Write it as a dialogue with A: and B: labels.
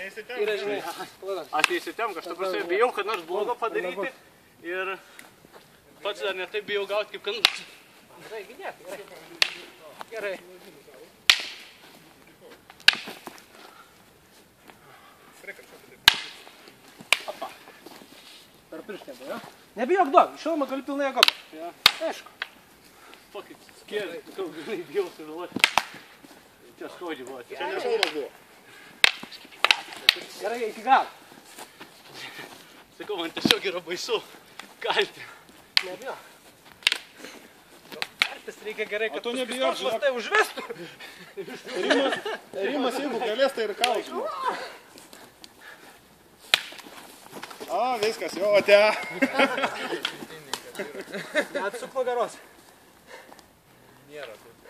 A: Aš neįsitemk, aš ta prasme bijau, kad nors blogo padaryti ir pats dar ne taip bijau gauti, kaip kad nors.
B: Gerai, gynėk, gerai. Opa. Per pirštę buvo, jo? Nebijok duok, šilumą gali pilnai jėgom.
A: Ja.
B: Aišku.
A: Fucking scared, sakau, gali bijau sužaloti. Čia skaudžiai buvo.
C: Čia nešūras buvo.
B: Gerai, iki galo.
A: Sakau, man tiesiog yra baisu kalti.
B: Nebijok. Kartis reikia gerai, kad
C: tu nebijok,
B: sportlas tai užvestų.
C: Rimas, jeigu galės, tai ir kalti. O, viskas, jo, te.
B: Atsuk nugaros.
D: Nėra taip.